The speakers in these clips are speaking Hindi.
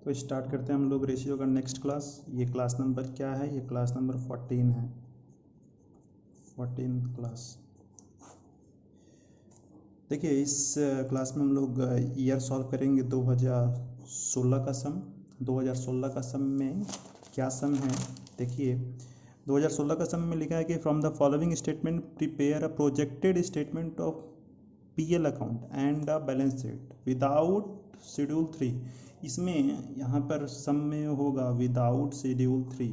तो स्टार्ट करते हैं हम लोग रेशियो का नेक्स्ट क्लास। ये क्लास नंबर क्या है? ये क्लास नंबर 14 है, 14 क्लास। देखिए इस क्लास में हम लोग ईयर सॉल्व करेंगे 2016 का सम। 2016 का सम में क्या सम है? देखिए 2016 का सम में लिखा है कि from the following statement prepare a projected statement of PL account and a balance sheet without schedule 3। इसमें यहाँ पर सम में होगा विदाउट शेड्यूल 3।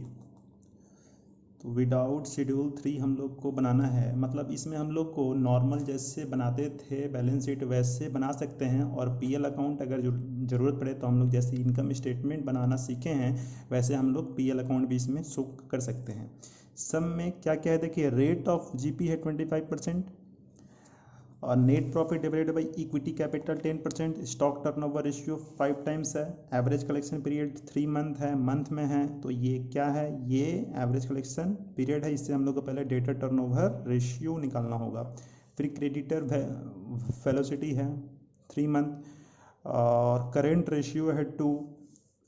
तो विदाउट शेड्यूल 3 हम लोग को बनाना है, मतलब इसमें हम लोग को नॉर्मल जैसे बनाते थे बैलेंस शीट वैसे बना सकते हैं, और पीएल अकाउंट अगर ज़रूरत पड़े तो हम लोग जैसे इनकम स्टेटमेंट बनाना सीखे हैं वैसे हम लोग पीएल अकाउंट भी इसमें शो कर सकते हैं। सम में क्या क्या है? देखिए रेट ऑफ जीपी है 25%, और net profit divided by equity capital 10%, stock turnover ratio 5 times है, एवरेज कलेक्शन पीरियड 3 मंथ है, मंथ में है तो ये क्या है? ये एवरेज कलेक्शन पीरियड है। इससे हम लोग को पहले डेटर टर्नओवर रेशियो निकालना होगा। फिर क्रेडिटर वेलोसिटी है 3 मंथ, और करेंट रेशियो है 2।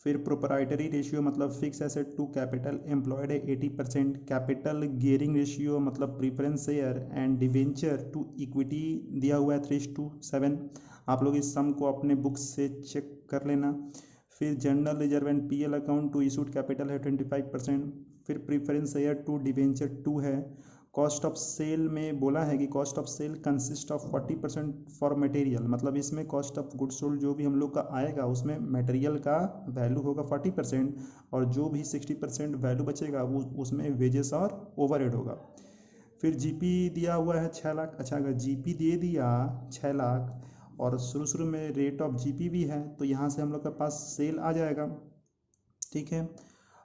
फिर प्रोपराइटरी रेशियो मतलब fix asset to capital employed है 80%, कैपिटल गियरिंग रेशियो मतलब preference share and debenture to equity दिया हुआ है 3:7। आप लोग इस सम को अपने बुक से चेक कर लेना। फिर general reserve and PL account to issued capital है 25%। फिर प्रीफरेंस शेयर टू डिवेंचर 2 है। कॉस्ट ऑफ सेल में बोला है कि cost of sale consist of 40% for material, मतलब इसमें कॉस्ट ऑफ गुड्स सोल्ड जो भी हम लोग का आएगा उसमें मटेरियल का वैल्यू होगा 40%, और जो भी 60% वैल्यू बचेगा वो उसमें वेजेस और ओवरहेड होगा। फिर जीपी दिया हुआ है 6 लाख। अच्छा अगर जीपी दे दिया 6 लाख और शुरू में रेट ऑफ जीपी भी है तो यहाँ से हम लोग के पास सेल आ जाएगा, ठीक है।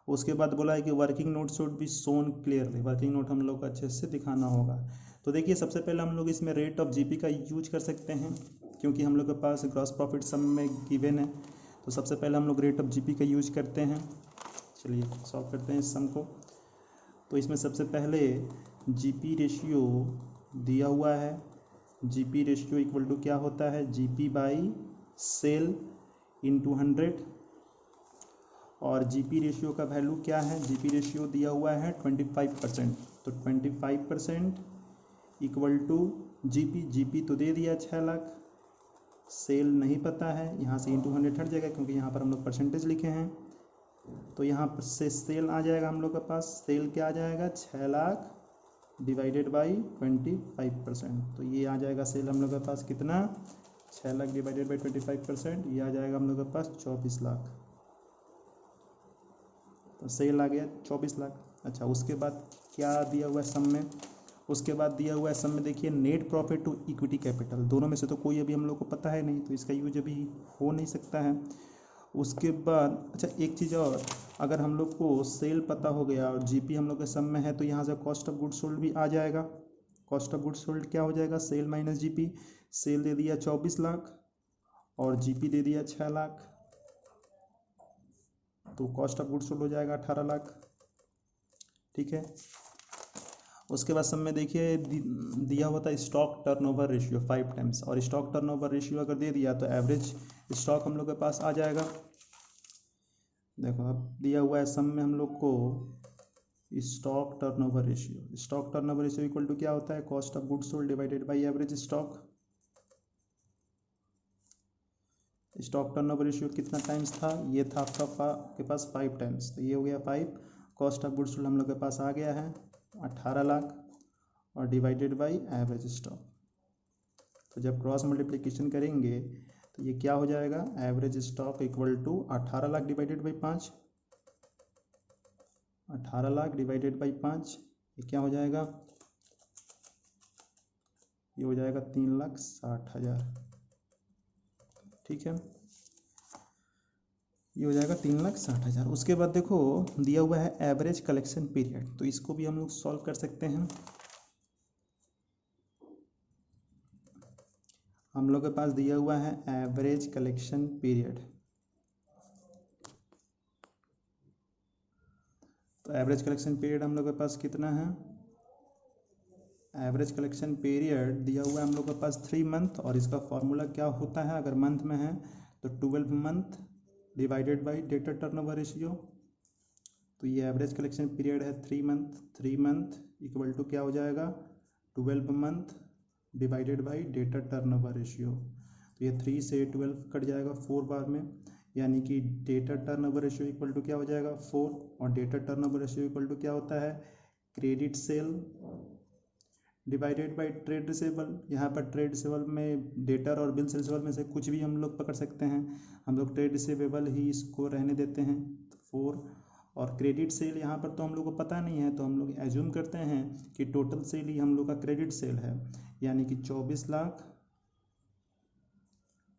उसके बाद बोला है कि working note should be shown clearly, working note हम लोग को अच्छे से दिखाना होगा। तो देखिए सबसे पहले हम लोग इसमें रेट ऑफ जीपी का यूज कर सकते हैं क्योंकि हम लोग के पास ग्रॉस प्रॉफिट सम में गिवन है। तो सबसे पहले हम लोग रेट ऑफ जीपी का यूज करते हैं। चलिए सॉल्व करते हैं इस सम को। तो इसमें सबसे पहले जीपी रेशियो दिया हुआ है। जीपी रेशियो इक्वल टू क्या होता है? जीपी बाई सेल इंटू 100, और जीपी रेशियो का वैल्यू क्या है? जीपी रेशियो दिया हुआ है 25%, तो 25% इक्वल टू जीपी। जीपी तो दे दिया 6 लाख, सेल नहीं पता है, यहाँ से इंटू 100 हट जाएगा क्योंकि यहाँ पर हम लोग परसेंटेज लिखे हैं। तो यहाँ पर से सेल आ जाएगा हम लोग के पास। सेल क्या आ जाएगा? 6 लाख डिवाइडेड बाई 25%, तो ये आ जाएगा सेल हम लोग के पास कितना? 6 लाख डिवाइडेड बाई 25%, ये आ जाएगा हम लोग के पास 24 लाख। तो सेल आ गया 24 लाख। अच्छा उसके बाद क्या दिया हुआ है सम में? उसके बाद दिया हुआ है सम में देखिए net profit to equity capital, दोनों में से तो कोई अभी हम लोग को पता है नहीं तो इसका यूज अभी हो नहीं सकता है। उसके बाद अच्छा एक चीज़ और, अगर हम लोग को सेल पता हो गया और जीपी हम लोग के सम में है तो यहाँ से कॉस्ट ऑफ गुड्स सोल्ड भी आ जाएगा। कॉस्ट ऑफ गुड्स सोल्ड क्या हो जाएगा? Sale minus GP. सेल दे दिया 24 लाख और जीपी दे दिया 6 लाख, तो कॉस्ट ऑफ गुड्स सोल्ड हो जाएगा 18 लाख, ठीक है। उसके बाद सब में देखिए दिया हुआ था स्टॉक टर्नओवर रेशियो 5 टाइम्स, और स्टॉक टर्नओवर रेशियो अगर दे दिया तो एवरेज स्टॉक हम लोग के पास आ जाएगा। देखो अब दिया हुआ है सम में हम लोग को stock turnover ratio. Stock turnover ratio equal to क्या होता है? Cost of goods sold divided by average stock. Stock turnover ratio कितना टाइम्स था? ये था आपका के पास 5 टाइम्स, तो ये हो गया 5। कॉस्ट ऑफ गुड्स सोल्ड हम लोग के पास आ गया है 18 लाख, और डिवाइडेड बाई एवरेज स्टॉक। तो जब क्रॉस मल्टीप्लिकेशन करेंगे तो ये क्या हो जाएगा? Average stock equal to 18 lakh divided by 5, 18 lakh divided by 5, ये क्या हो जाएगा? ये हो जाएगा 3,60,000, ठीक है। ये हो जाएगा 3,60,000। उसके बाद देखो दिया हुआ है एवरेज कलेक्शन पीरियड, तो इसको भी हम लोग सॉल्व कर सकते हैं। हम लोग के पास दिया हुआ है एवरेज कलेक्शन पीरियड, तो एवरेज कलेक्शन पीरियड हम लोग के पास कितना है? एवरेज कलेक्शन पीरियड दिया हुआ है हम लोग के पास 3 मंथ, और इसका फॉर्मूला क्या होता है? अगर मंथ में है तो 12 month divided by debtor turnover ratio. तो ये एवरेज कलेक्शन पीरियड है 3 मंथ इक्वल टू क्या हो जाएगा 12 month divided by debtor turnover ratio. तो ये 3 से 12 कट जाएगा 4 बार में, यानी कि debtor turnover ratio equal to क्या हो जाएगा 4, और debtor turnover ratio equal to क्या होता है credit sale divided by trade receivable. यहाँ पर ट्रेड रिसेबल में डेटर और बिल्स रिसेबल में से कुछ भी हम लोग पकड़ सकते हैं, हम लोग ट्रेड रिसेबल ही इसको रहने देते हैं 4। और क्रेडिट सेल यहाँ पर तो हम लोग को पता नहीं है, तो हम लोग एज्यूम करते हैं कि टोटल सेल ही हम लोग का क्रेडिट सेल है, यानी कि 24 lakh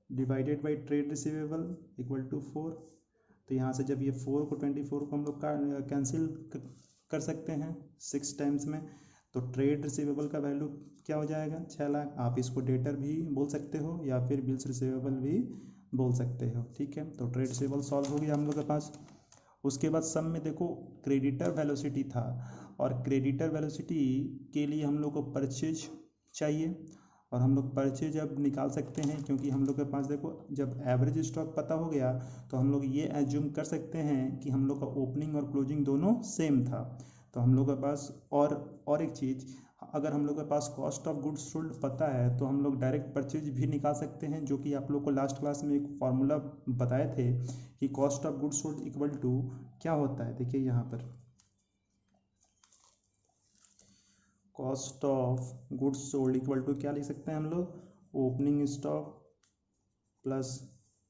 divided by trade receivable equal to 4। तो यहाँ से जब ये 4 को 24 को हम लोग कैंसिल कर सकते हैं 6 टाइम्स में, तो ट्रेड रिसीवेबल का वैल्यू क्या हो जाएगा 6 लाख। आप इसको डेटर भी बोल सकते हो या फिर बिल्स रिसीवेबल भी बोल सकते हो, ठीक है। तो ट्रेड रिसीवेबल सॉल्व हो गया हम लोग के पास। उसके बाद सम में देखो क्रेडिटर वेलोसिटी था, और क्रेडिटर वेलोसिटी के लिए हम लोग को परचेज चाहिए, और हम लोग परचेज अब निकाल सकते हैं क्योंकि हम लोग के पास देखो जब एवरेज स्टॉक पता हो गया तो हम लोग ये एज्यूम कर सकते हैं कि हम लोग का ओपनिंग और क्लोजिंग दोनों सेम था। तो हम लोग के पास और एक चीज़, अगर हम लोग के पास कॉस्ट ऑफ गुड्स सोल्ड पता है तो हम लोग डायरेक्ट परचेज भी निकाल सकते हैं, जो कि आप लोग को लास्ट क्लास में एक फार्मूला बताए थे कि cost of goods sold equal to क्या होता है। देखिए यहाँ पर cost of goods sold equal to क्या लिख सकते हैं हम लोग opening stock plus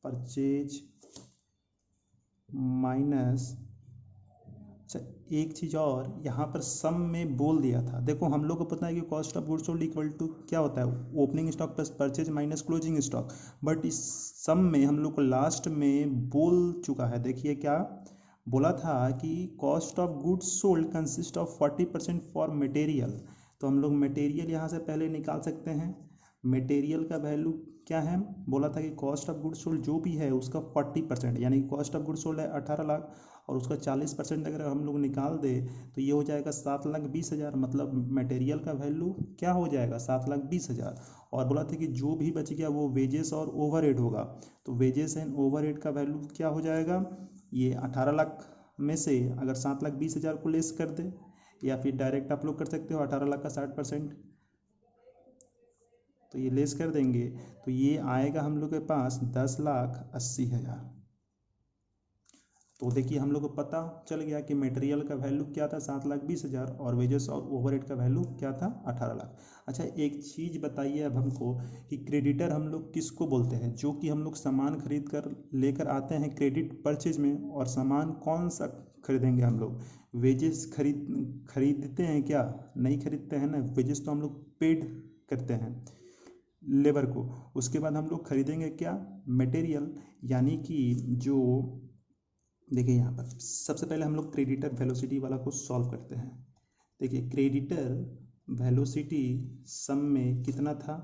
purchase minus. अच्छा एक चीज़ और यहाँ पर सम में बोल दिया था, देखो हम लोग को पता है कि cost of goods sold equal to क्या होता है opening stock plus purchase minus closing stock, but इस सम में हम लोग को लास्ट में बोल चुका है। देखिए क्या बोला था कि cost of goods sold consist of 40% for material. तो हम लोग मटेरियल यहाँ से पहले निकाल सकते हैं। मटेरियल का वैल्यू क्या है, बोला था कि कॉस्ट ऑफ गुड्स सोल्ड जो भी है उसका 40%, यानी कॉस्ट ऑफ गुड्स सोल्ड है 18 लाख और उसका 40% अगर हम लोग निकाल दे तो ये हो जाएगा 7,20,000। मतलब मटेरियल का वैल्यू क्या हो जाएगा 7,20,000। और बोला था कि जो भी बच गया वो वेजेस और ओवरहेड होगा, तो वेजेस एंड ओवरहेड का वैल्यू क्या हो जाएगा ये 18 लाख में से अगर 7,20,000 को लेस कर दे, या फिर डायरेक्ट आप लोग कर सकते हो 18 लाख का 60%, तो ये लेस कर देंगे तो ये आएगा हम लोग के पास 10,80,000। तो देखिए हम लोग को पता चल गया कि मटेरियल का वैल्यू क्या था 7,20,000 और वेजेस और ओवरहेड का वैल्यू क्या था 18 लाख। अच्छा एक चीज़ बताइए अब हमको कि क्रेडिटर हम लोग किसको बोलते हैं, जो कि हम लोग सामान खरीद कर लेकर आते हैं क्रेडिट परचेज में, और सामान कौन सा खरीदेंगे हम लोग वेजेस खरीदते हैं क्या, नहीं खरीदते हैं ना, वेजेस तो हम लोग पेड करते हैं लेबर को। उसके बाद हम लोग खरीदेंगे क्या मटेरियल, यानी कि जो देखिए यहाँ पर सबसे पहले हम लोग क्रेडिटर वेलोसिटी वाला को सॉल्व करते हैं। देखिए क्रेडिटर वेलोसिटी सम में कितना था,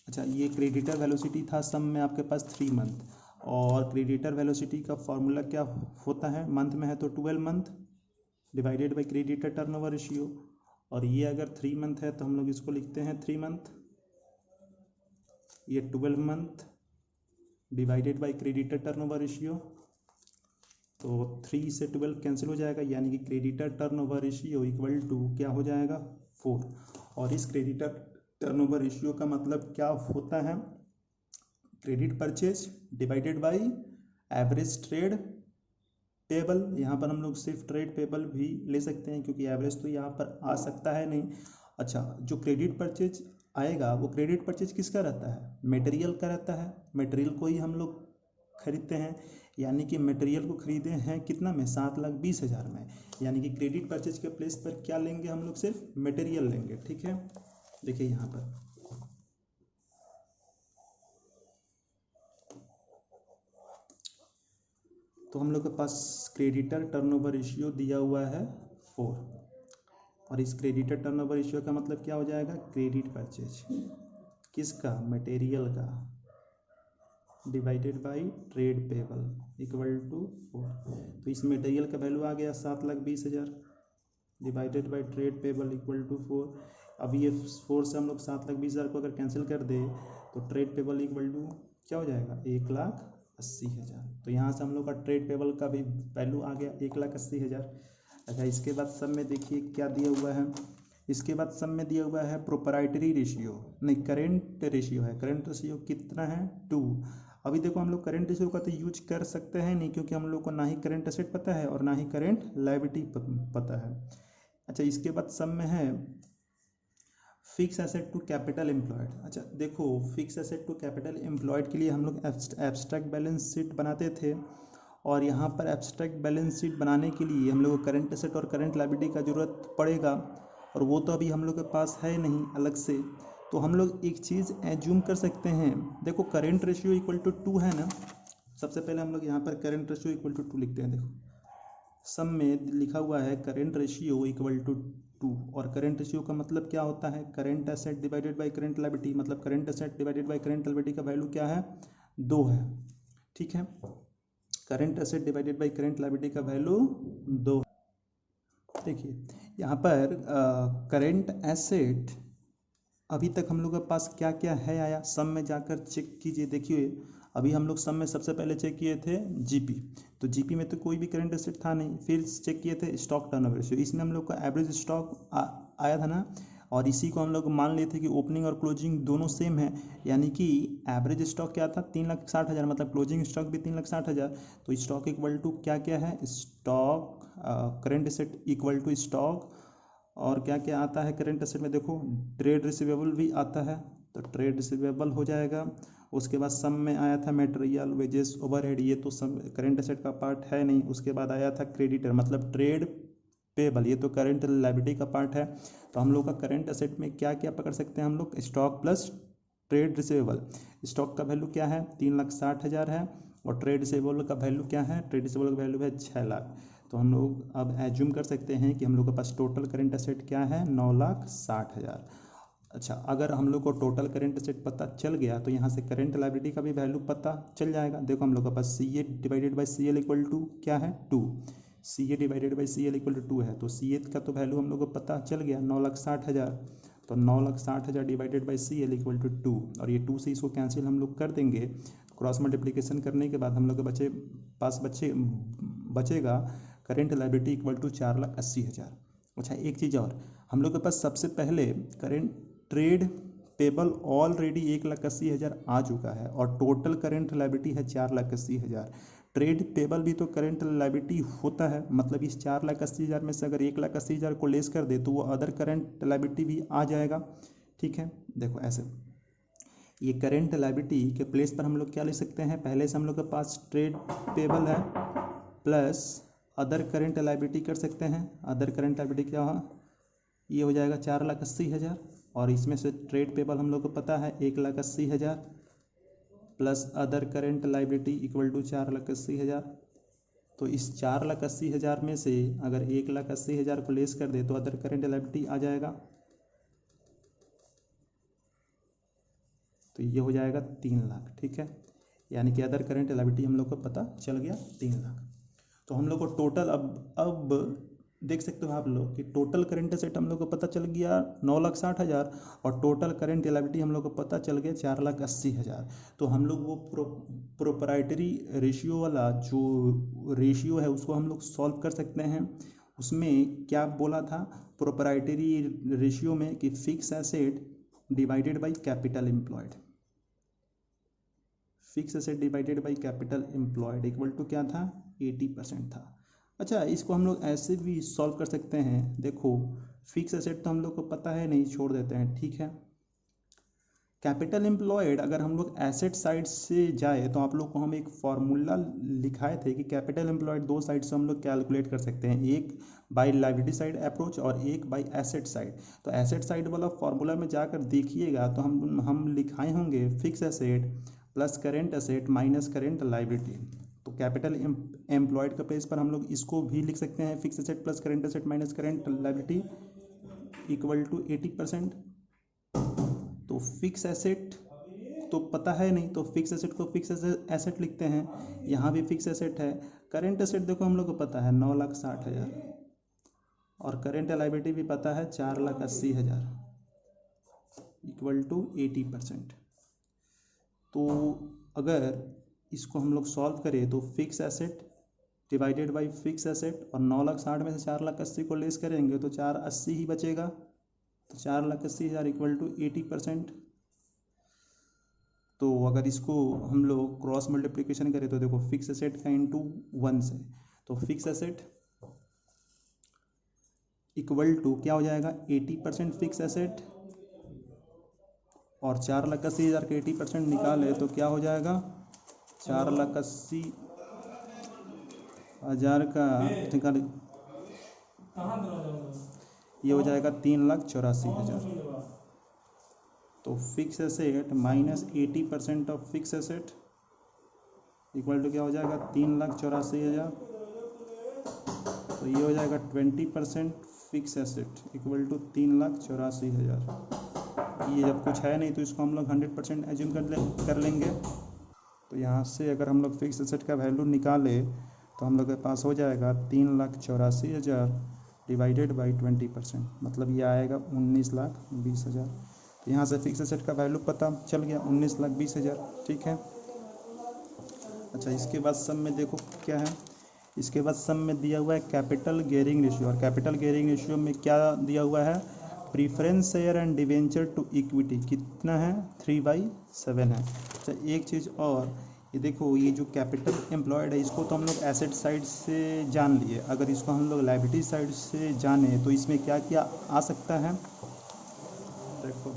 अच्छा ये क्रेडिटर वेलोसिटी था सम में आपके पास 3 मंथ, और क्रेडिटर वेलोसिटी का फॉर्मूला क्या होता है मंथ में है तो 12 month divided by creditor turnover ratio, और ये अगर 3 मंथ है तो हम लोग इसको लिखते हैं 3 मंथ, ये 12 month divided by creditor turnover ratio. तो 3 से 12 कैंसिल हो जाएगा, यानी कि creditor turnover ratio equal to क्या हो जाएगा 4। और इस क्रेडिटर टर्नओवर रेशियो का मतलब क्या होता है credit purchase divided by average trade payable. यहाँ पर हम लोग सिर्फ ट्रेड पेबल भी ले सकते हैं क्योंकि एवरेज तो यहाँ पर आ सकता है नहीं। अच्छा जो क्रेडिट परचेज आएगा वो क्रेडिट परचेज किसका रहता है मटेरियल का रहता है, मटेरियल को ही हम लोग खरीदते हैं, यानी कि मटेरियल को खरीदे हैं कितना में 7,20,000 में, यानी कि क्रेडिट परचेज के प्लेस पर क्या लेंगे हम लोग सिर्फ मटेरियल लेंगे, ठीक है। देखिए यहाँ पर तो हम लोग के पास क्रेडिटर टर्नओवर रेशियो दिया हुआ है 4, और इस क्रेडिटर टर्नओवर रेशियो का मतलब क्या हो जाएगा क्रेडिट परचेज किसका मटेरियल का divided by trade payable equal to 4। तो इस मटेरियल का वैल्यू आ गया 7,20,000 divided by trade payable equal to 4। अब ये 4 से हम लोग 7,20,000 को अगर कैंसिल कर दे तो ट्रेड पेबल इक्वल टू क्या हो जाएगा 1,00,000 1,80,000। तो यहाँ से हम लोग का ट्रेड पेबल का भी वैल्यू आ गया 1,80,000। अच्छा, इसके बाद सब में देखिए क्या दिया हुआ है। इसके बाद सब में दिया हुआ है प्रोपराइटरी रेशियो, नहीं करेंट रेशियो है। करेंट रेशियो कितना है 2। अभी देखो हम लोग करेंट रेशियो का तो यूज कर सकते हैं नहीं, क्योंकि हम लोग को ना ही करेंट एसेट पता है और ना ही करेंट लायबिलिटी पता है। अच्छा, इसके बाद सब में है fix asset to capital employed. अच्छा देखो, fix asset to capital employed के लिए हम लोग एब्स्ट्रैक्ट बैलेंस शीट बनाते थे, और यहाँ पर एब्स्ट्रैक्ट बैलेंस शीट बनाने के लिए हम लोग को करंट एसेट और करंट लायबिलिटी का ज़रूरत पड़ेगा, और वो तो अभी हम लोग के पास है नहीं अलग से। तो हम लोग एक चीज़ एज्यूम कर सकते हैं, देखो करेंट रेशियो इक्वल टू 2 है ना। सबसे पहले हम लोग यहाँ पर करेंट रेशियो इक्वल टू 2 लिखते हैं। देखो सम में लिखा हुआ है करेंट रेशियो इक्वल टू 2, और करेंट रेशियो का मतलब क्या होता है, current asset divided by current liability. मतलब current asset divided by current liability का वैल्यू क्या है 2 है। ठीक है, current asset divided by current liability का वैल्यू 2। देखिए यहाँ पर करेंट एसेट अभी तक हम लोग के पास क्या क्या है आया, सम में जाकर चेक कीजिए। देखिए अभी हम लोग सम में सबसे पहले चेक किए थे जीपी, तो जीपी में तो कोई भी करंट एसेट था नहीं। फिर चेक किए थे स्टॉक टर्नओवर रेशियो, इसमें हम लोग का एवरेज स्टॉक आया था ना, और इसी को हम लोग मान लिए थे कि ओपनिंग और क्लोजिंग दोनों सेम है, यानी कि एवरेज स्टॉक क्या था 3,60,000, मतलब क्लोजिंग स्टॉक भी 3,60,000। तो स्टॉक इक्वल टू क्या क्या है, stock current asset equal to stock, और क्या क्या आता है करेंट एसेट में, देखो ट्रेड रिसीवेबल भी आता है, तो ट्रेड रिसीवेबल हो जाएगा। उसके बाद सम में आया था मटेरियल वेजेस ओवरहेड, ये तो सब करेंट एसेट का पार्ट है नहीं। उसके बाद आया था क्रेडिटर मतलब ट्रेड पेबल, ये तो करेंट लायबिलिटी का पार्ट है। तो हम लोग का करेंट एसेट में क्या क्या पकड़ सकते हैं हम लोग, stock plus trade receivable. Stock का वैल्यू क्या है 3,60,000 है, और ट्रेड रिसीवेबल का वैल्यू क्या है, ट्रेड रिसीवेबल का वैल्यू है 6 लाख। तो हम लोग अब एज्यूम कर सकते हैं कि हम लोग के पास टोटल करेंट एसेट क्या है 9,60,000। अच्छा, अगर हम लोग को टोटल करेंट एसेट पता चल गया तो यहाँ से करेंट लायबिलिटी का भी वैल्यू पता चल जाएगा। देखो हम लोग के पास C A divided by C L equal to क्या है 2, C A divided by C L equal to 2 है, तो सी ए का तो वैल्यू हम लोग को पता चल गया 9,60,000। तो 9,60,000 divided by C L equal to 2, और ये 2 से इसको कैंसिल हम लोग कर देंगे। क्रॉस मल्टीप्लिकेशन करने के बाद हम लोग के बचेगा करेंट लायबिलिटी इक्वल टू 4,80,000। अच्छा एक चीज़ और, हम लोग के पास सबसे पहले करेंट ट्रेड पेबल ऑलरेडी 1,80,000 आ चुका है, और टोटल करेंट लायबिलिटी है 4,80,000। ट्रेड पेबल भी तो करेंट लायबिलिटी होता है, मतलब इस 4,80,000 में से अगर 1,80,000 को लेस कर दे तो वो अदर करेंट लायबिलिटी भी आ जाएगा। ठीक है, देखो ऐसे ये करेंट लायबिलिटी के प्लेस पर हम लोग क्या ले सकते हैं, पहले से हम लोग के पास ट्रेड पेबल है प्लस अदर करेंट लायबिलिटी कर सकते हैं। अदर करेंट लायबिलिटी क्या हो, ये हो जाएगा 4,80,000, और इसमें से ट्रेड पेबल हम लोग को पता है 1,80,000 plus other current liability equal to 4,80,000। तो इस 4,80,000 में से अगर 1,80,000 को लेस कर दे तो अदर करेंट लायबिलिटी आ जाएगा, तो ये हो जाएगा 3 लाख। ठीक है, यानी कि अदर करेंट लायबिलिटी हम लोग को पता चल गया 3 लाख। तो हम लोग को टोटल अब देख सकते हो आप लोग कि टोटल करेंट एसेट हम लोग को पता चल गया 9,60,000, और टोटल करेंट लायबिलिटी हम लोग को पता चल गया 4,80,000। तो हम लोग वो प्रोपराइटरी रेशियो वाला जो रेशियो है उसको हम लोग सॉल्व कर सकते हैं। उसमें क्या बोला था प्रोपराइटरी रेशियो में कि fix asset divided by capital employed, fix asset divided by capital employed equal to क्या था 80% था। अच्छा, इसको हम लोग ऐसे भी सॉल्व कर सकते हैं। देखो फिक्स एसेट तो हम लोग को पता है नहीं, छोड़ देते हैं। ठीक है, कैपिटल एम्प्लॉयड अगर हम लोग एसेट साइड से जाए तो आप लोग को हम एक फार्मूला लिखाए थे कि कैपिटल एम्प्लॉयड दो साइड से हम लोग कैलकुलेट कर सकते हैं, एक बाय लायबिलिटी साइड अप्रोच और एक बाय एसेट साइड। तो एसेट साइड वाला फार्मूला में जाकर देखिएगा तो हम लिखाए होंगे fix asset plus current asset minus current liability. तो कैपिटल एम्प्लॉयड के प्लेस पर हम लोग इसको भी लिख सकते हैं fix asset plus current asset minus current liability equal to 80%। तो फिक्स एसेट तो पता है नहीं, तो फिक्स एसेट को फिक्स एसेट लिखते हैं, यहाँ भी फिक्स एसेट है। करेंट एसेट देखो हम लोग को पता है 9,60,000, और करेंट लायबिलिटी भी पता है 4,80,000 इक्वल टू 80%। तो अगर इसको हम लोग सॉल्व करें तो fix asset divided by fix asset, और 9,60,000 में से 4,80,000 को लेस करेंगे तो 480 ही बचेगा। तो 4,80,000 इक्वल टू 80%। तो अगर इसको हम लोग क्रॉस मल्टीप्लिकेशन करें तो देखो फिक्स एसेट का इंटू 1 से, तो फिक्स एसेट इक्वल टू क्या हो जाएगा 80% फिक्स एसेट, और 4,80,000 का 80% निकाले तो क्या हो जाएगा 4,80,000 का निकाले ये हो जाएगा 3,84,000। तो fix asset minus 80% of fix asset equal to क्या हो जाएगा 3,84,000। तो ये हो जाएगा 20% फिक्स एसेट इक्वल टू 3,84,000। ये जब कुछ है नहीं तो इसको हम लोग 100% एज्यूम कर लेंगे। तो यहाँ से अगर हम लोग फिक्स एसेट का वैल्यू निकाले तो हम लोग के पास हो जाएगा 3,84,000 डिवाइडेड बाई 20%, मतलब ये आएगा 19,20,000। तो यहाँ से फिक्स एसेट का वैल्यू पता चल गया 19,20,000। ठीक है। अच्छा, इसके बाद सम में देखो क्या है। इसके बाद सम में दिया हुआ है कैपिटल गियरिंग रेशियो, और कैपिटल गियरिंग रेशियो में क्या दिया हुआ है preference share and debenture to equity कितना है 3/7 है। अच्छा, एक चीज़ और, ये देखो ये जो कैपिटल एम्प्लॉयड है इसको तो हम लोग एसेट साइड से जान लिए, अगर इसको हम लोग लायबिलिटी साइड से जाने तो इसमें क्या क्या आ सकता है। देखो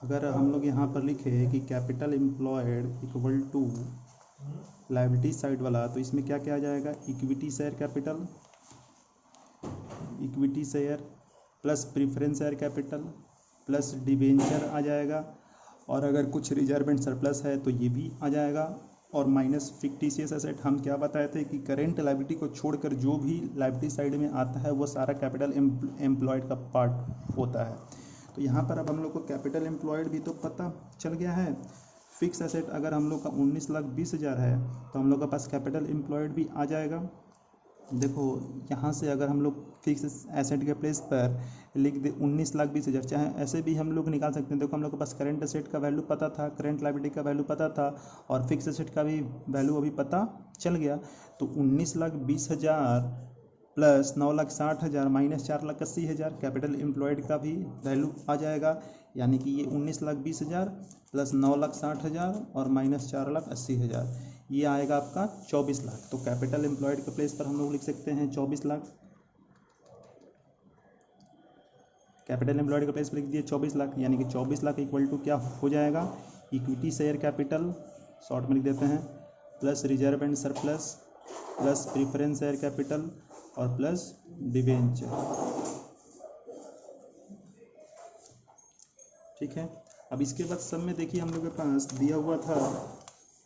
अगर हम लोग यहाँ पर लिखे कि capital employed equal to liability side वाला, तो इसमें क्या क्या आ जाएगा equity share capital, equity share plus preference share capital plus debenture आ जाएगा, और अगर कुछ रिजर्व एंड सरप्लस है तो ये भी आ जाएगा, और माइनस फिक्टिशियस एसेट। हम क्या बताए थे कि करेंट लायबिलिटी को छोड़कर जो भी लायबिलिटी साइड में आता है वो सारा कैपिटल एम्प्लॉयड का पार्ट होता है। तो यहाँ पर अब हम लोग को कैपिटल एम्प्लॉयड भी तो पता चल गया है। फिक्स एसेट अगर हम लोग का 19,20,000 है तो हम लोग के पास कैपिटल एम्प्लॉयड भी आ जाएगा। देखो यहाँ से अगर हम लोग फिक्स एसेट के प्लेस पर लिख दे 19,20,000, चाहे ऐसे भी हम लोग निकाल सकते हैं। देखो हम लोग के पास करंट एसेट का वैल्यू पता था, करंट लायबिलिटी का वैल्यू पता था, और फिक्स एसेट का भी वैल्यू अभी पता चल गया। तो 19,20,000 प्लस 9,60,000 माइनस 4,80,000 कैपिटल एम्प्लॉयड का भी वैल्यू आ जाएगा, यानी कि ये 19,20,000 प्लस 9,60,000 और माइनस 4,80,000, ये आएगा आपका 24 लाख। तो कैपिटल एम्प्लॉयड के प्लेस पर हम लोग लिख सकते हैं 24 लाख। कैपिटल एम्प्लॉयड के प्लेस पर लिख दिए 24 लाख, यानी कि 24 लाख इक्वल टू क्या हो जाएगा इक्विटी शेयर कैपिटल शॉर्ट में लिख देते हैं, plus reserve and surplus plus preference share capital और प्लस डिवेंचर। ठीक है। अब इसके बाद सम में देखिए हम लोग के पास दिया हुआ था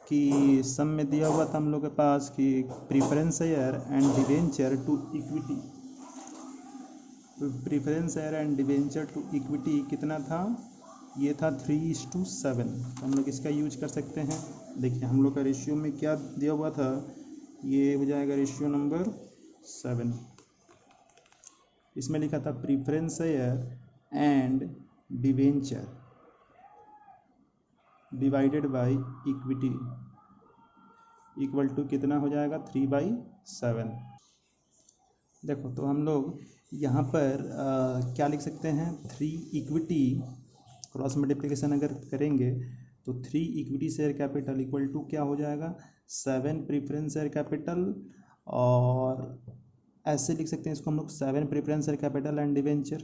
कि सम में दिया हुआ था हम लोग के पास कि preference share and debenture to equity, preference share and debenture to equity कितना था, ये था 3:7। तो हम लोग इसका यूज कर सकते हैं। देखिए हम लोग का रेशियो में क्या दिया हुआ था, ये हो जाएगा रेशियो नंबर 7। इसमें लिखा था preference share and debenture divided by equity equal to कितना हो जाएगा 3/7। देखो तो हम लोग यहाँ पर क्या लिख सकते हैं 3 इक्विटी क्रॉस मल्टीप्लिकेशन अगर करेंगे तो 3 equity share capital equal to क्या हो जाएगा 7 प्रीफरेंस शेयर कैपिटल, और ऐसे लिख सकते हैं इसको हम लोग 7 preference share capital and debenture.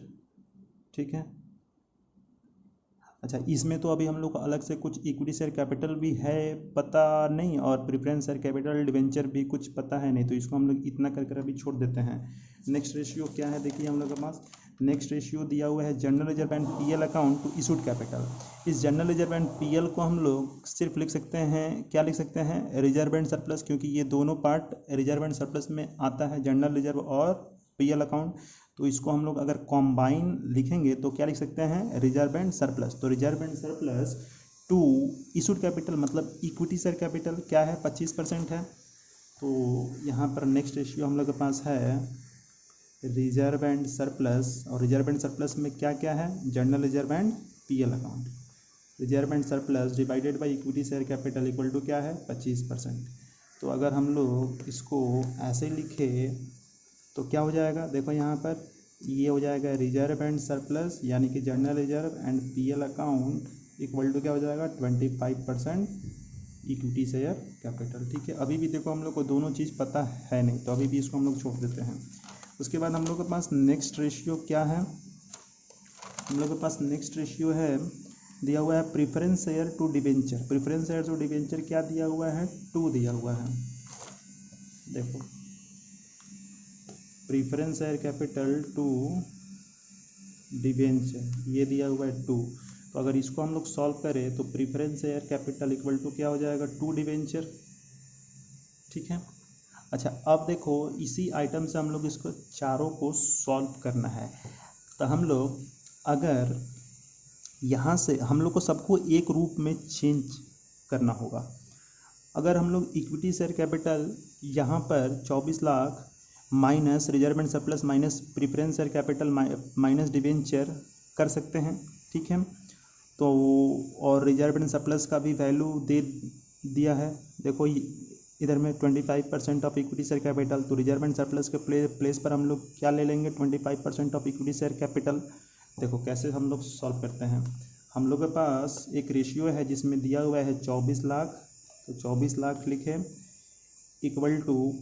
ठीक है। अच्छा, इसमें तो अभी हम लोग को अलग से कुछ इक्विटी शेयर कैपिटल भी है पता नहीं, और प्रीफरेंस शेयर कैपिटल डिवेंचर भी कुछ पता है नहीं, तो इसको हम लोग इतना कर कर अभी छोड़ देते हैं। नेक्स्ट रेशियो क्या है देखिए हम लोग के पास, नेक्स्ट रेशियो दिया हुआ है general reserve and PL account to issued capital. इस जनरल रिजर्व एंड पीएल को हम लोग सिर्फ लिख सकते हैं, क्या लिख सकते हैं रिजर्व एंड सरप्लस, क्योंकि ये दोनों पार्ट रिजर्व एंड सरप्लस में आता है, जनरल रिजर्व और पीएल अकाउंट। तो इसको हम लोग अगर कॉम्बाइन लिखेंगे तो क्या लिख सकते हैं रिजर्व एंड सरप्लस। तो reserve and surplus to issued capital मतलब इक्विटी शेयर कैपिटल क्या है 25% है। तो यहाँ पर नेक्स्ट रेशियो हम लोग के पास है रिजर्व एंड सरप्लस, और रिजर्व एंड सरप्लस में क्या क्या है general reserve and PL account. Reserve and surplus divided by equity share capital equal to क्या है 25%। तो अगर हम लोग इसको ऐसे लिखे तो क्या हो जाएगा, देखो यहाँ पर ये हो जाएगा रिजर्व एंड सरप्लस यानी कि general reserve and PL account equal to क्या हो जाएगा 25% इक्विटी शेयर कैपिटल। ठीक है, अभी भी देखो हम लोग को दोनों चीज़ पता है नहीं, तो अभी भी इसको हम लोग छोड़ देते हैं। उसके बाद हम लोग के पास नेक्स्ट रेशियो क्या है, हम लोग के पास नेक्स्ट रेशियो है दिया हुआ है preference share to debenture. Preference share to debenture क्या दिया हुआ है 2 दिया हुआ है। देखो preference share capital to debenture ये दिया हुआ है 2। तो अगर इसको हम लोग सॉल्व करें तो preference share capital equal to क्या हो जाएगा 2 डिवेंचर। ठीक है, अच्छा अब देखो इसी आइटम से हम लोग इसको चारों को सॉल्व करना है। तो हम लोग अगर यहाँ से हम लोग को सबको एक रूप में चेंज करना होगा। अगर हम लोग इक्विटी शेयर कैपिटल यहाँ पर 24 lakh minus reserve and surplus minus preference share capital minus debenture कर सकते हैं। ठीक है, तो और रिजर्व एंड सरप्लस का भी वैल्यू दे दिया है। देखो इधर में 25% ऑफ इक्विटी शेयर कैपिटल, तो रिजर्व एंड सरप्लस के प्लेस पर हम लोग क्या ले लेंगे 25% ऑफ इक्विटी शेयर कैपिटल। देखो कैसे हम लोग सॉल्व करते हैं। हम लोग के पास एक रेशियो है जिसमें दिया हुआ है 24 लाख, तो 24 लाख लिखे equal to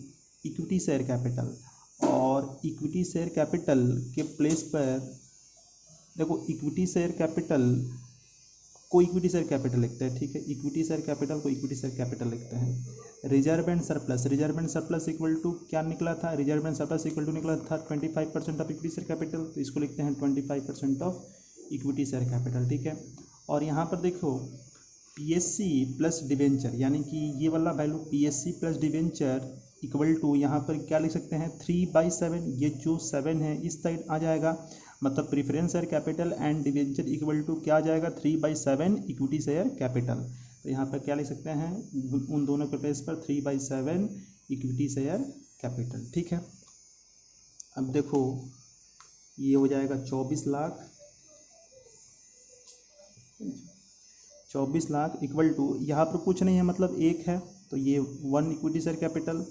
equity share capital, और इक्विटी शेयर कैपिटल के प्लेस पर देखो इक्विटी शेयर कैपिटल को इक्विटी शेयर कैपिटल लिखते हैं। ठीक है, इक्विटी शेयर कैपिटल को इक्विटी शेयर कैपिटल लिखते हैं। Reserve and surplus equal to क्या निकला था, reserve and surplus equal to निकला था 25% ऑफ इक्विटी शेयर कैपिटल, तो इसको लिखते हैं 25% ऑफ इक्विटी शेयर कैपिटल। ठीक है, और यहाँ पर देखो पीएससी प्लस डिवेंचर यानी कि ये वाला value PSC plus debenture equal to यहाँ पर क्या लिख सकते हैं 3/7। ये जो 7 है इस साइड आ जाएगा, मतलब preference share capital and debenture equal to क्या आ जाएगा 3/7 इक्विटी शेयर कैपिटल। तो यहाँ पर क्या लिख सकते हैं उन दोनों के प्लेस पर 3/7 इक्विटी शेयर कैपिटल। ठीक है, अब देखो ये हो जाएगा 24 लाख इक्वल टू यहाँ पर कुछ नहीं है मतलब 1 है, तो ये 1 इक्विटी शेयर कैपिटल।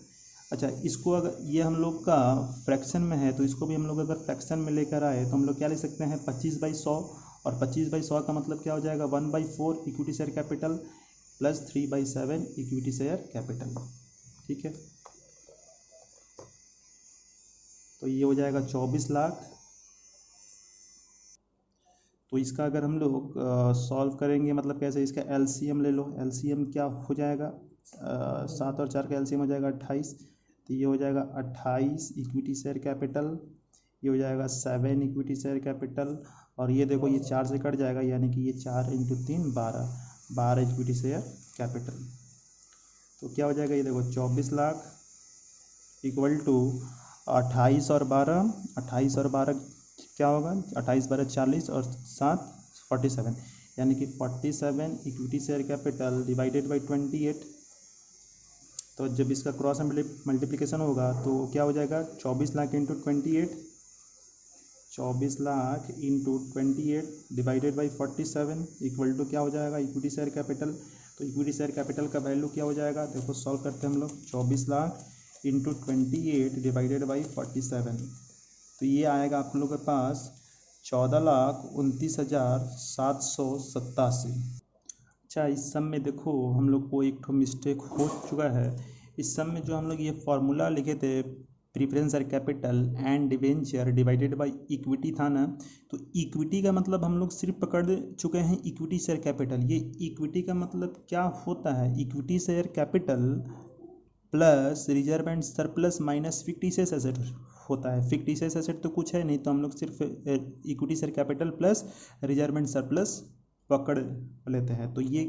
अच्छा इसको अगर ये हम लोग का फ्रैक्शन में है तो इसको भी हम लोग अगर फ्रैक्शन में लेकर आए तो हम लोग क्या ले सकते हैं 25/100, और 25/100 का मतलब क्या हो जाएगा 1/4 equity share capital plus 3/7 equity share capital. ठीक है, तो ये हो जाएगा 24 लाख। तो इसका अगर हम लोग सॉल्व करेंगे मतलब कैसे, इसका एलसीएम ले लो। एलसीएम क्या हो जाएगा 7 और 4 का एलसीएम हो जाएगा 28, तो ये हो जाएगा 28 इक्विटी शेयर कैपिटल, ये हो जाएगा 7 इक्विटी शेयर कैपिटल, और ये देखो ये 4 से कट जाएगा यानी कि ये 4 × 3 12 इक्विटी शेयर कैपिटल। तो क्या हो जाएगा ये देखो 24 लाख इक्वल टू 28 और 12 क्या होगा 28 12 40 और 7 47 यानी कि 47 equity share capital divided by 28। तो जब इसका क्रॉस मल्टीप्लिकेशन होगा तो क्या हो जाएगा 24 lakh into 28, 24 lakh into 28 divided by 47 equal to क्या हो जाएगा इक्विटी शेयर कैपिटल। तो इक्विटी शेयर कैपिटल का वैल्यू क्या हो जाएगा, देखो सॉल्व करते हैं हम लोग 24 लाख इंटू 28 डिवाइडेड बाई 47, तो ये आएगा आप लोग के पास 14,29,787। अच्छा इस सम में देखो हम लोग को एक मिस्टेक हो चुका है। इस सम में जो हम लोग ये फार्मूला लिखे थे preference share capital and debenture divided by equity था ना, तो इक्विटी का मतलब हम लोग सिर्फ पकड़ चुके हैं इक्विटी शेयर कैपिटल। ये इक्विटी का मतलब क्या होता है, equity share capital plus reserve and surplus minus fictitious asset होता है। फिक्टिशियस एसेट तो कुछ है नहीं, तो हम लोग सिर्फ equity share capital plus reserve and surplus पकड़ लेते हैं। तो ये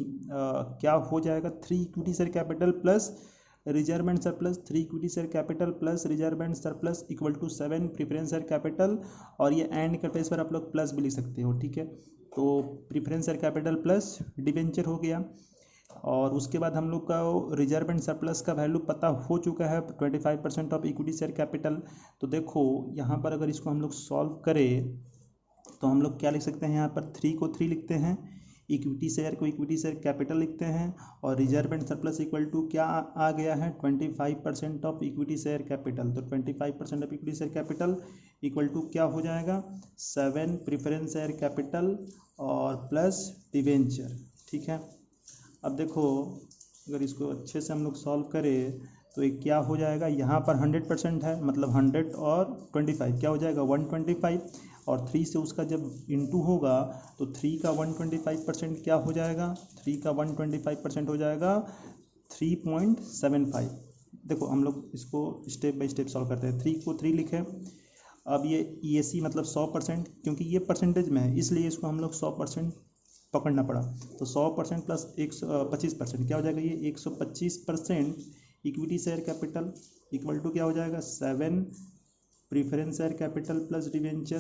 क्या हो जाएगा 3 equity share capital plus reserve and surplus, 3 equity share capital plus reserve and surplus equal to 7 preference share capital, और ये एंड के प्लेस पर आप लोग प्लस भी लिख सकते हो। ठीक है, तो preference share capital plus debenture हो गया, और उसके बाद हम लोग का रिजर्व एंड सरप्लस का वैल्यू पता हो चुका है 25% ऑफ इक्विटी शेयर कैपिटल। तो देखो यहाँ पर अगर इसको हम लोग सॉल्व करें तो हम लोग क्या लिख सकते हैं, यहाँ पर 3 को 3 लिखते हैं इक्विटी शेयर को इक्विटी शेयर कैपिटल लिखते हैं, और reserve and surplus equal to क्या आ गया है 25% ऑफ इक्विटी शेयर कैपिटल। तो 25% of equity share capital equal to क्या हो जाएगा 7 प्रेफरेंस शेयर कैपिटल और प्लस डिवेंचर। ठीक है, अब देखो अगर इसको अच्छे से हम लोग सॉल्व करें तो ये क्या हो जाएगा, यहाँ पर 100% है, मतलब 100 और 25 क्या हो जाएगा 125, और 3 से उसका जब इंटू होगा तो 3 का 125% क्या हो जाएगा, 3 का 125% हो जाएगा 3.75। देखो हम लोग इसको स्टेप बाय स्टेप सॉल्व करते हैं। 3 को 3 लिखे, अब ये EAC मतलब 100%, क्योंकि ये परसेंटेज में है इसलिए इसको हम लोग 100% पकड़ना पड़ा। तो 100% प्लस 125% क्या हो जाएगा, ये 125% equity share capital equal to क्या हो जाएगा 7 preference share capital plus debenture.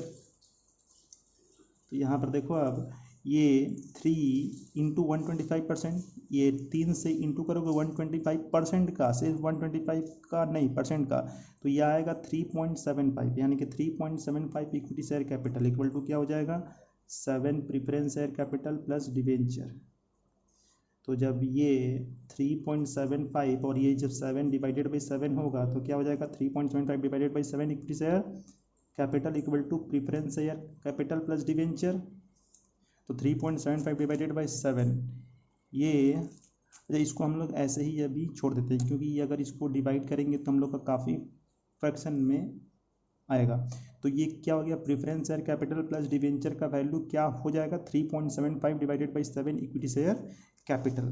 तो यहाँ पर देखो अब ये 3 इंटू 125%, ये 3 से इंटू करोगे 125% का, सिर्फ 125 का नहीं परसेंट का, तो ये आएगा 3.75, यानी कि 3.75 equity share capital equal to क्या हो जाएगा 7 preference share capital plus debenture. तो जब ये 3.75 और ये जब 7 डिवाइडेड बाई 7 होगा तो क्या हो जाएगा 3.75 divided by 7 equity share capital equal to preference share capital plus debenture. तो 3.75 डिवाइडेड बाई 7, ये इसको हम लोग ऐसे ही अभी छोड़ देते हैं, क्योंकि ये अगर इसको डिवाइड करेंगे तो हम लोग का काफ़ी फ्रैक्शन में आएगा। तो ये क्या हो गया preference share capital plus debenture का वैल्यू क्या हो जाएगा 3.75 divided by 7 equity share capital.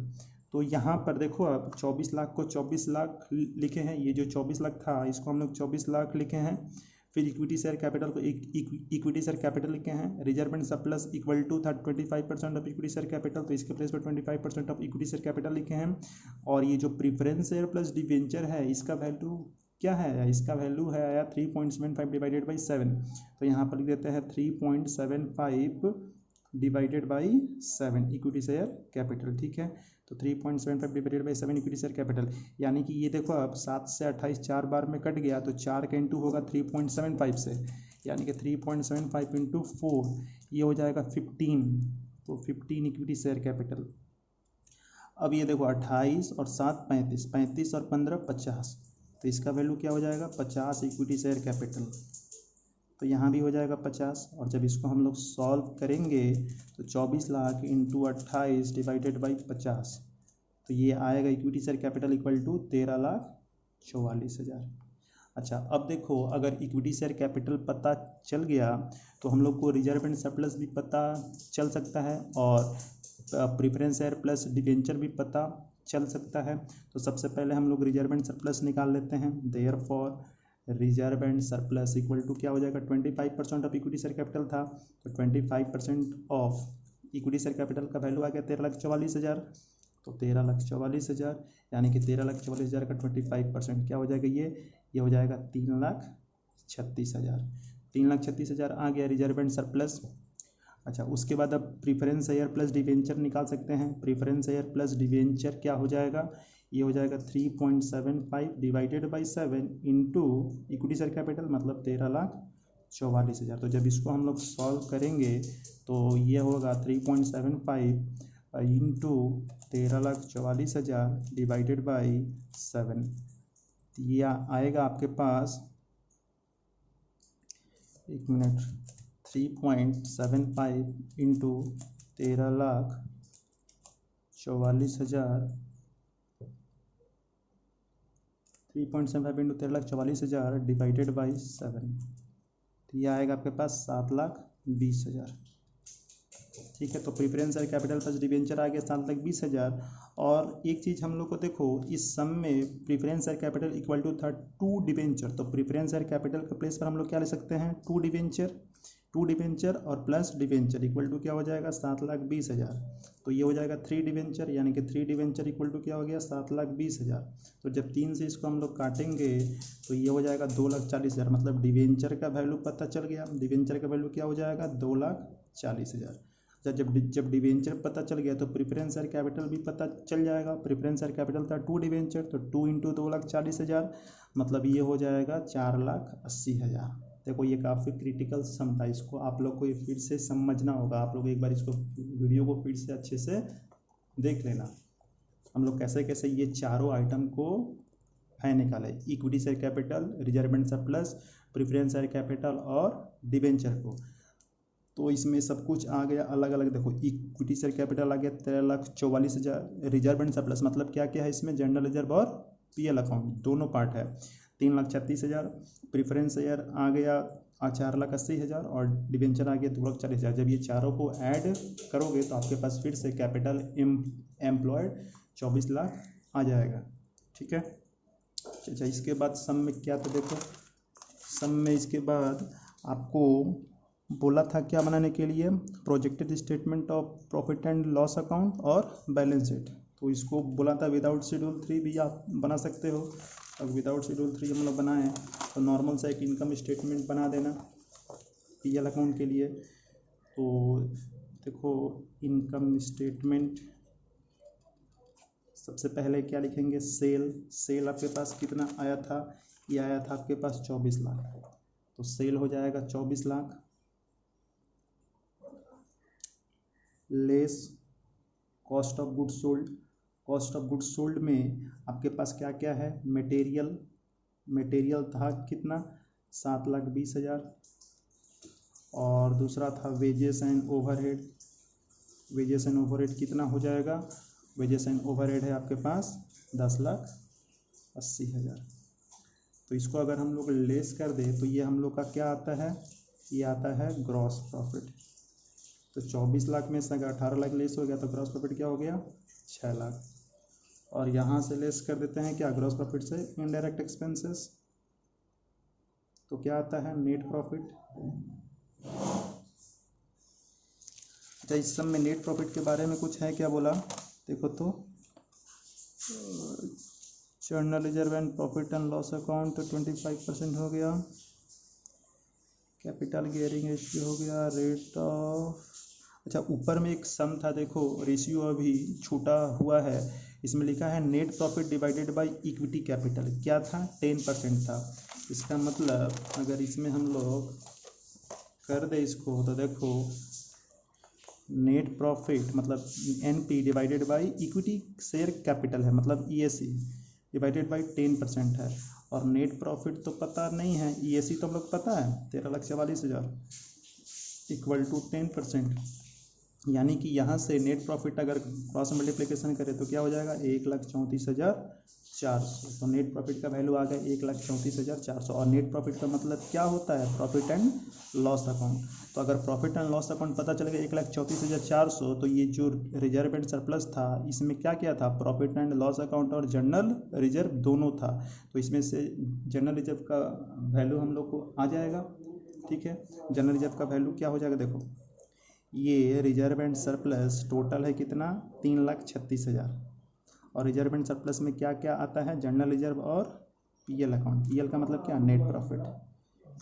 तो यहाँ पर देखो अब 24 लाख को 24 लाख लिखे हैं, ये जो 24 लाख था इसको हम लोग 24 लाख लिखे हैं, फिर इक्विटी शेयर कैपिटल को इक्विटी शेयर कैपिटल लिखे हैं, reserve and surplus equal to था 25% ऑफ इक्विटी शेयर कैपिटल, तो इसके प्लेस पर 25% ऑफ इक्विटी शेयर कैपिटल लिखे हैं, और ये जो प्रीफरेंस शेयर प्लस डिवेंचर है इसका वैल्यू क्या है, इसका वैल्यू है आया 3.75 डिवाइडेड बाई 7। तो यहाँ पर लिख देते हैं 3.75 divided by 7 equity share capital. ठीक है, तो 3.75 divided by 7 equity share capital, यानी कि ये देखो अब 7 से 28 4 बार में कट गया, तो 4 का इंटू होगा 3.75 से, यानी कि 3.75 इंटू 4 ये हो जाएगा 15, तो 15 इक्विटी शेयर कैपिटल। अब ये देखो 28 और 7 35, 35 और 15 50, तो इसका वैल्यू क्या हो जाएगा 50 इक्विटी शेयर कैपिटल। तो यहाँ भी हो जाएगा 50, और जब इसको हम लोग सॉल्व करेंगे तो 24 लाख इंटू 28 डिवाइडेड बाई 50, तो ये आएगा equity share capital equal to 13,44,000। अच्छा, अब देखो अगर इक्विटी शेयर कैपिटल पता चल गया तो हम लोग को रिजर्व एंड सरप्लस भी पता चल सकता है, और प्रीफरेंस शेयर प्लस डिवेंचर भी पता चल सकता है। तो सबसे पहले हम लोग रिजर्व एंड सरप्लस निकाल लेते हैं। Therefore reserve and surplus equal to क्या हो जाएगा 25% ऑफ इक्विटी शेयर कैपिटल था, तो 25% ऑफ इक्विटी शेयर कैपिटल का वैल्यू आ गया 13,44,000। तो 13,44,000 यानी कि 13,44,000 का 25% क्या हो जाएगा, ये हो जाएगा 3,36,000। 3,36,000 आ गया रिजर्व एंड सरप्लस। अच्छा, उसके बाद अब प्रीफरेंस शेयर प्लस डिवेंचर निकाल सकते हैं। प्रीफरेंस शेयर प्लस डिवेंचर क्या हो जाएगा, ये हो जाएगा 3.75 divided by 7 into equity share capital मतलब 13,44,000। तो जब इसको हम लोग सॉल्व करेंगे तो ये होगा 3.75 इंटू 13,44,000 डिवाइडेड बाई 7, ये आएगा आपके पास 3.75 इंटू 13,44,000, 3.75 इंटू 13,44,000 डिवाइडेड बाई 7, तो ये आएगा आपके पास 7,20,000। ठीक है, तो preference share capital plus debenture आ गया 7,20,000। और एक चीज़ हम लोग को देखो इस सम में preference share capital equal to था 2 डिवेंचर, तो प्रीफरेंस शेयर कैपिटल के प्लेस पर हम लोग क्या ले सकते हैं 2 डिवेंचर और प्लस डिवेंचर इक्वल टू क्या हो जाएगा 7,20,000। तो ये हो जाएगा 3 डिवेंचर, यानी कि 3 डिवेंचर इक्वल टू क्या हो गया 7,20,000। तो जब 3 से इसको हम लोग काटेंगे तो ये हो जाएगा 2,40,000, मतलब डिवेंचर का वैल्यू पता चल गया। डिवेंचर का वैल्यू क्या हो जाएगा 2,40,000। जब डिवेंचर पता चल गया तो प्रीफरेंस शेयर कैपिटल भी पता चल जाएगा। प्रीफरेंस शेयर कैपिटल था 2 डिवेंचर, तो 2 इंटू 2,40,000 मतलब ये हो जाएगा 4,80,000। देखो ये काफ़ी क्रिटिकल सम था, इसको आप लोग को ये फिर से समझना होगा, आप लोग एक बार इसको वीडियो को फिर से अच्छे से देख लेना। हम लोग कैसे कैसे ये चारों आइटम को है निकाले, equity share capital, reserve and surplus, preference share capital और डिबेंचर को। तो इसमें सब कुछ आ गया अलग अलग। देखो इक्विटी शेयर कैपिटल आ गया 13,44,000, रिजर्व एंड सरप्लस मतलब क्या क्या है इसमें, जनरल रिजर्व और पीएल अकाउंट दोनों पार्ट है, 3,36,000। प्रेफरेंस शेयर आ गया 4,80,000 और डिबेंचर आ गया 2,40,000। जब ये चारों को ऐड करोगे तो आपके पास फिर से कैपिटल एम्प्लॉयड 24 लाख आ जाएगा। ठीक है। अच्छा, इसके बाद सम में क्या था, देखो सम में इसके बाद आपको बोला था क्या बनाने के लिए, projected statement of profit and loss account और बैलेंस शीट। तो इसको बोला था विदाउट शेड्यूल 3 भी आप बना सकते हो। अब विदाउट शेड्यूल 3 हम लोग बनाए तो नॉर्मल सा एक इनकम स्टेटमेंट बना देना पीएल अकाउंट के लिए। तो देखो इनकम स्टेटमेंट सबसे पहले क्या लिखेंगे, सेल आपके पास कितना आया था, ये आया था आपके पास 24 लाख। तो सेल हो जाएगा 24 lakh less cost of goods sold. Cost of goods sold में आपके पास क्या क्या है, मटेरियल था कितना 7,20,000 और दूसरा था wages and overhead. Wages and overhead कितना हो जाएगा, वेजेस एंड ओवरहेड है आपके पास 10,80,000। तो इसको अगर हम लोग लेस कर दे तो ये हम लोग का क्या आता है, ये आता है ग्रॉस प्रॉफिट। तो 24 लाख में से अगर 18 लाख लेस हो गया तो ग्रॉस प्रॉफिट क्या हो गया 6 लाख। और यहाँ से लेस कर देते हैं क्या, ग्रॉस प्रॉफिट से इनडायरेक्ट एक्सपेंसेस। तो क्या आता है नेट प्रॉफिट। अच्छा, इस सब में नेट प्रॉफिट के बारे में कुछ है क्या बोला, देखो तो journal reserve and profit and loss account 25% हो गया, कैपिटल गियरिंग रेशियो हो गया, रेट ऑफ। अच्छा, ऊपर में एक सम था, देखो रेशियो अभी छूटा हुआ है, इसमें लिखा है net profit divided by equity capital, क्या था 10% था। इसका मतलब अगर इसमें हम लोग कर दे इसको तो देखो नेट प्रॉफिट मतलब NP divided by equity share capital है, मतलब ईएसी डिवाइडेड बाय 10% है। और नेट प्रॉफिट तो पता नहीं है, ईएसी तो हम लोग पता है 13,44,000 इक्वल टू 10%। यानी कि यहाँ से नेट प्रॉफिट अगर क्रॉस मल्टीप्लिकेशन करें तो क्या हो जाएगा 1,34,400। तो नेट प्रॉफिट का वैल्यू आ गया 1,34,400। और नेट प्रॉफिट का मतलब क्या होता है, प्रॉफिट एंड लॉस अकाउंट। तो अगर प्रॉफिट एंड लॉस अकाउंट पता चलेगा 1,34,400, तो ये जो रिजर्व एंड सरप्लस था इसमें क्या क्या था, प्रॉफिट एंड लॉस अकाउंट और जनरल रिजर्व दोनों था। तो इसमें से जनरल रिजर्व का वैल्यू हम लोग को आ जाएगा। ठीक है, जनरल रिजर्व का वैल्यू क्या हो जाएगा, देखो ये रिजर्व एंड सरप्लस टोटल है कितना 3,36,000 और रिजर्व एंड सरप्लस में क्या क्या आता है, जनरल रिजर्व और पीएल अकाउंट। पीएल का मतलब क्या, नेट प्रॉफिट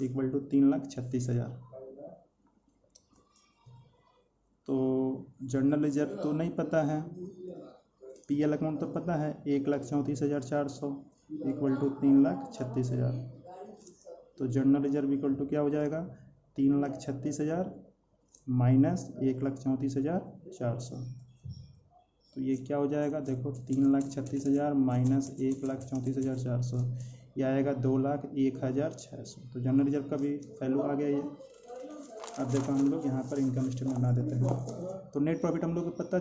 इक्वल टू 3,36,000। तो जनरल रिजर्व तो नहीं पता है, पीएल अकाउंट तो पता है 1,34,400 इक्वल टू 3,36,000। तो जनरल रिजर्व इक्वल टू क्या हो जाएगा 3,36,000 माइनस 1,34,400। तो ये क्या हो जाएगा, देखो 3,36,000 माइनस 1,34,400, ये आएगा 2,01,600। तो जनरल रिजर्व का भी वैल्यू आ गया ये। अब देखो हम लोग यहाँ पर इनकम स्टेटमेंट बना देते हैं। तो नेट प्रॉफिट हम लोग को पता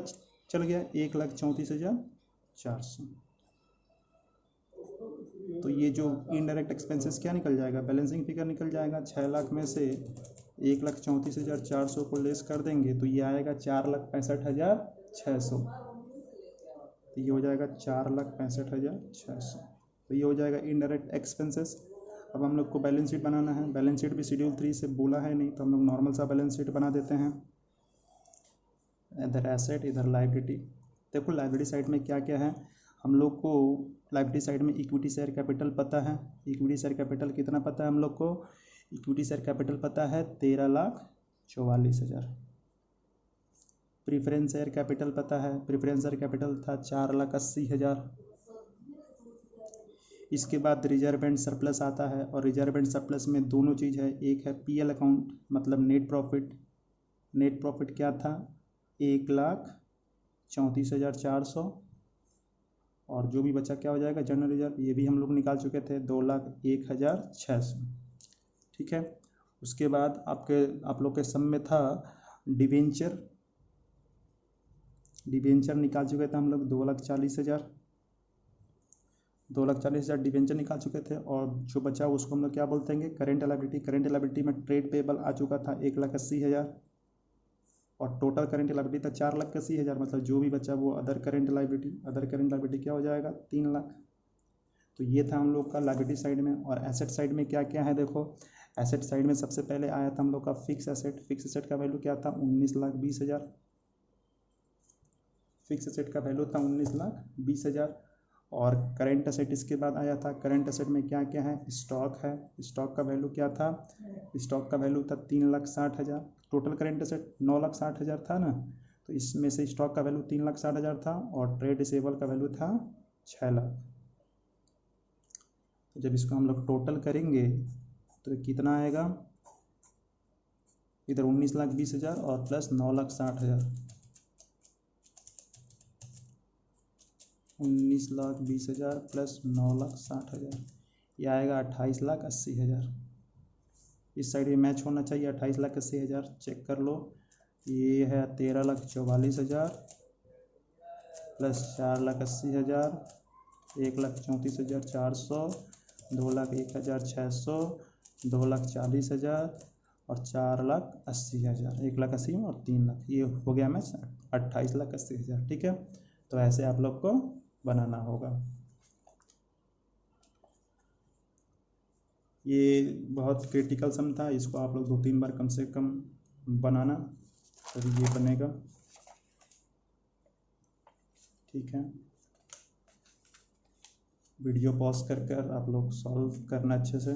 चल गया 1,34,400। तो ये जो इनडायरेक्ट एक्सपेंसेस क्या निकल जाएगा, बैलेंसिंग फिगर निकल जाएगा। 6 लाख में से 1,34,400 को लेस कर देंगे तो ये आएगा 4,65,600। तो ये हो जाएगा 4,65,600। तो ये हो जाएगा इनडायरेक्ट एक्सपेंसेस। अब हम लोग को बैलेंस शीट बनाना है। बैलेंस शीट भी शेड्यूल 3 से बोला है नहीं, तो हम लोग नॉर्मल सा बैलेंस शीट बना देते हैं। इधर एसेट इधर लाइबिलिटी। देखो लाइबिलिटी साइड में क्या क्या है, हम लोग को लाइबिलिटी साइड में इक्विटी शेयर कैपिटल पता है। इक्विटी शेयर कैपिटल कितना पता है हम लोग को, इक्विटी शेयर कैपिटल पता है 13,44,000। प्रीफरेंस शेयर कैपिटल पता है, प्रीफरेंस शेयर कैपिटल था 4,80,000। इसके बाद रिजर्व एंड सरप्लस आता है, और रिजर्व एंड सरप्लस में दोनों चीज़ है, एक है पीएल अकाउंट मतलब नेट प्रॉफिट। नेट प्रॉफिट क्या था, 1,34,400, और जो भी बचा क्या हो जाएगा जनरल रिजर्व, ये भी हम लोग निकाल चुके थे 2,01,600। ठीक है। उसके बाद आप लोग के सम में था डिवेंचर। डिवेंचर निकाल चुके थे हम लोग 2,40,000। 2,40,000 डिवेंचर निकाल चुके थे, और जो बचा उसको हम लोग क्या बोलते हैं, करेंट लायबिलिटी। करेंट लायबिलिटी में ट्रेड पेबल आ चुका था 1,80,000, और टोटल करेंट लायबिलिटी था 4,80,000, मतलब जो भी बचा वो other current liability. Other current liability क्या हो जाएगा, 3 लाख। तो ये था हम लोग का लायबिलिटी साइड में। और एसेट साइड में क्या क्या है देखो, एसेट साइड में सबसे पहले आया था हम लोग का फिक्स एसेट। फिक्स एसेट का वैल्यू क्या था, 19,20,000। फिक्स एसेट का वैल्यू था 19,20,000। और करेंट एसेट इसके बाद आया था। करेंट एसेट में क्या क्या है, स्टॉक है। स्टॉक का वैल्यू क्या था, स्टॉक का वैल्यू था 3,60,000। टोटल करेंट एसेट 9,60,000 था ना, तो इसमें से स्टॉक का वैल्यू 3,60,000 था, और ट्रेड रिसीवेबल का वैल्यू था 6 लाख। तो जब इसको हम लोग टोटल करेंगे तो कितना आएगा, इधर 19,20,000 और प्लस 9,60,000, 19,20,000 प्लस 9,60,000, ये आएगा 28,80,000। इस साइड ये मैच होना चाहिए, 28,80,000। चेक कर लो, ये है 13,44,000 प्लस 4,80,000, 1,34,400, 2,01,600, 2,40,000 और 4,80,000। 1,80,000 और 3 लाख, ये हो गया मैच 28,80,000। ठीक है। तो ऐसे आप लोग को बनाना होगा। ये बहुत क्रिटिकल सम था, इसको आप लोग 2-3 बार कम से कम बनाना, तभी ये बनेगा। ठीक है। वीडियो पॉज कर आप लोग सॉल्व करना अच्छे से।